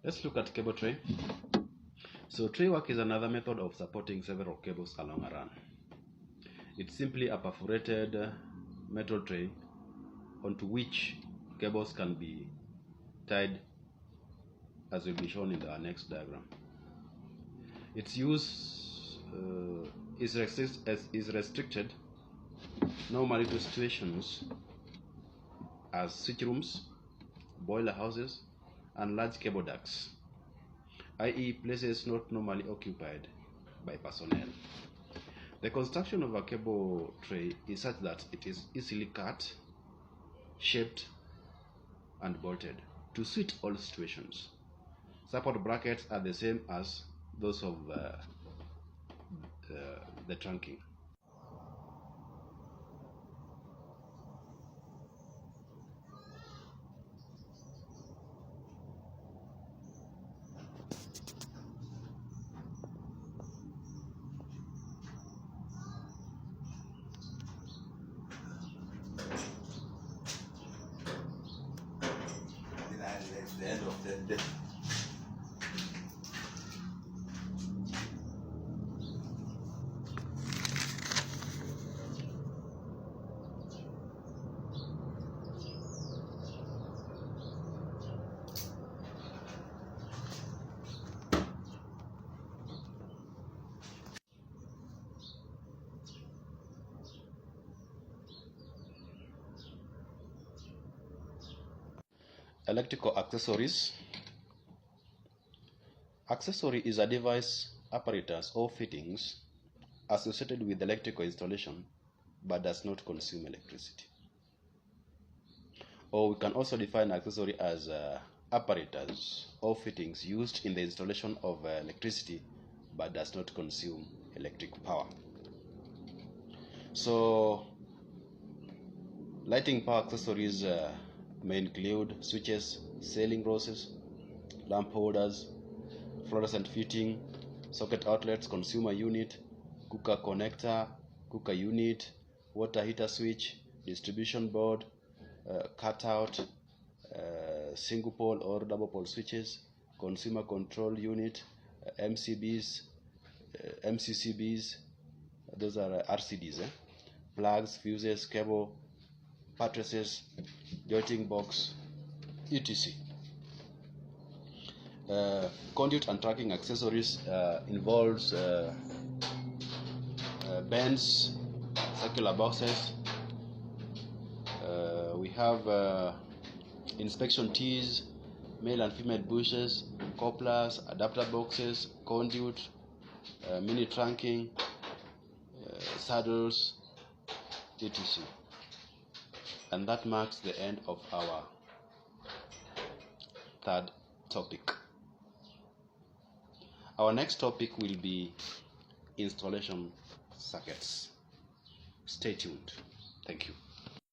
Let's look at cable tray. So tray work is another method of supporting several cables along a run. It's simply a perforated metal tray onto which cables can be tied, as will be shown in the next diagram. Its use is restricted normally to situations as switch rooms, boiler houses, and large cable ducts, i.e. places not normally occupied by personnel. The construction of a cable tray is such that it is easily cut, shaped, and bolted to suit all situations. Support brackets are the same as those of the trunking. That's the end of the day. Electrical accessories. Accessory is a device, apparatus, or fittings associated with electrical installation but does not consume electricity. Or we can also define accessory as apparatus or fittings used in the installation of electricity but does not consume electric power. So lighting power accessories may include switches, ceiling roses, lamp holders, fluorescent fitting, socket outlets, consumer unit, cooker connector, cooker unit, water heater switch, distribution board, cutout, single pole or double pole switches, consumer control unit, MCBs, MCCBs, those are RCDs, plugs, fuses, cable, mattresses, jointing box, etc. Conduit and tracking accessories involves bends, circular boxes. We have inspection tees, male and female bushes, couplers, adapter boxes, conduit, mini trunking, saddles, etc. And that marks the end of our third topic. Our next topic will be installation circuits. Stay tuned. Thank you.